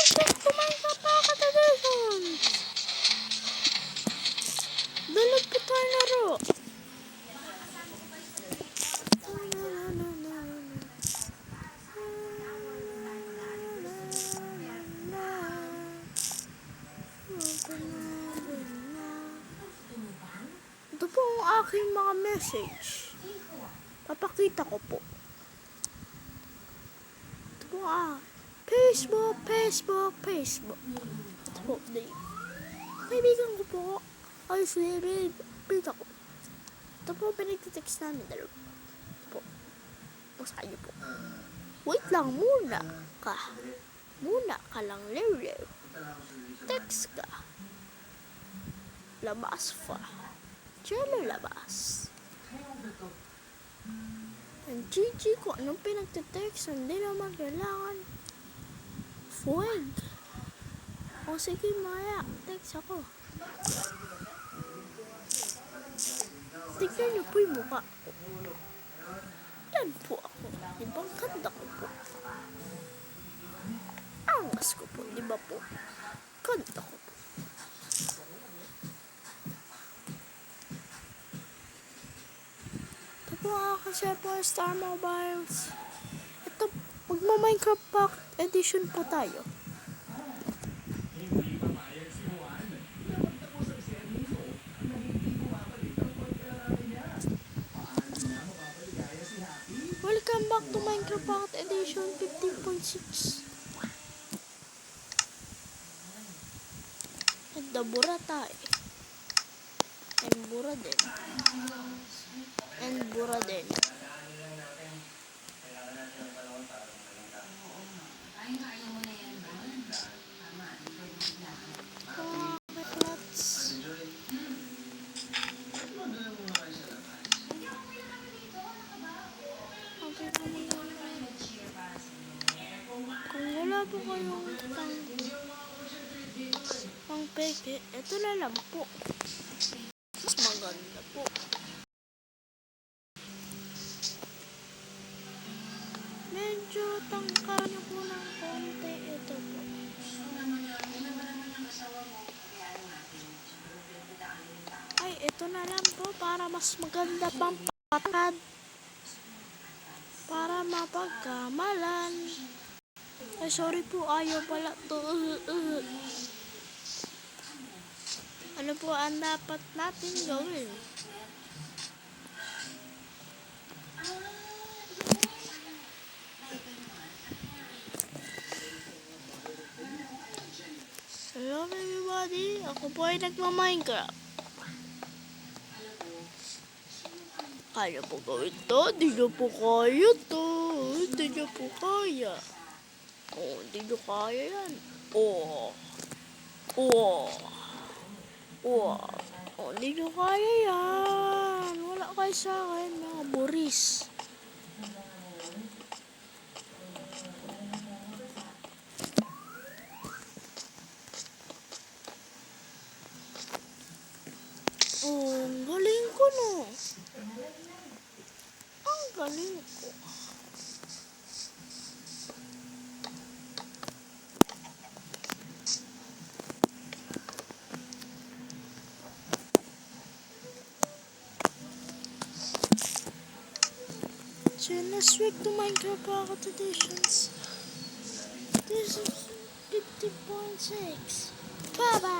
Welcome to Minecraft Pocket Edition! Dalag po tayo laro. Ito po ang aking mga message. Papakita ko po. Ito po Facebook. Ito po, kaibigan ko po. Ay, pita ko. Ito po, pinagtitext namin dalawa. Ito po. Buksan niyo po. Wait lang, muna ka lang, Leo. Text ka. Labas pa. Jello labas. Ang GG ko, anong pinagtitext? Hindi naman kailangan. Fueg. O sige, Maya. Text ako. Tignan niyo po yung mukha ko. Yan po ako. Ibang ganda ko po. Angas ko po, di ba po? Ganda ko po. Ito po kasi po Star Mobiles. Ito, magma-Minecraft Pack Edition po tayo. Welcome back to Minecraft Pocket Edition 15.6. Nagdabura tayo. And bura din. Kung wala po kayong pang peke, ito na lang po. Mas maganda po. Medyo tangka niyo po ng konti. Ito po. Ay, ito na lang po para mas maganda pang patad. Para mapagkamalan. Ay, sorry po, ayaw pala to. Ano po ang dapat natin gawin? Hello everybody, ako po ay nagma-Minecraft. Kaya po gawin to? Di nyo po kaya to. Di nyo po kaya. Oh, di nyo kaya yan. Oh, di nyo kaya yan. Wala kayo sa akin, mga buris. Oh, ang galing ko no. Ang galing ko. So let's switch to Minecraft Pocket Editions. This is 50.6. Bye bye.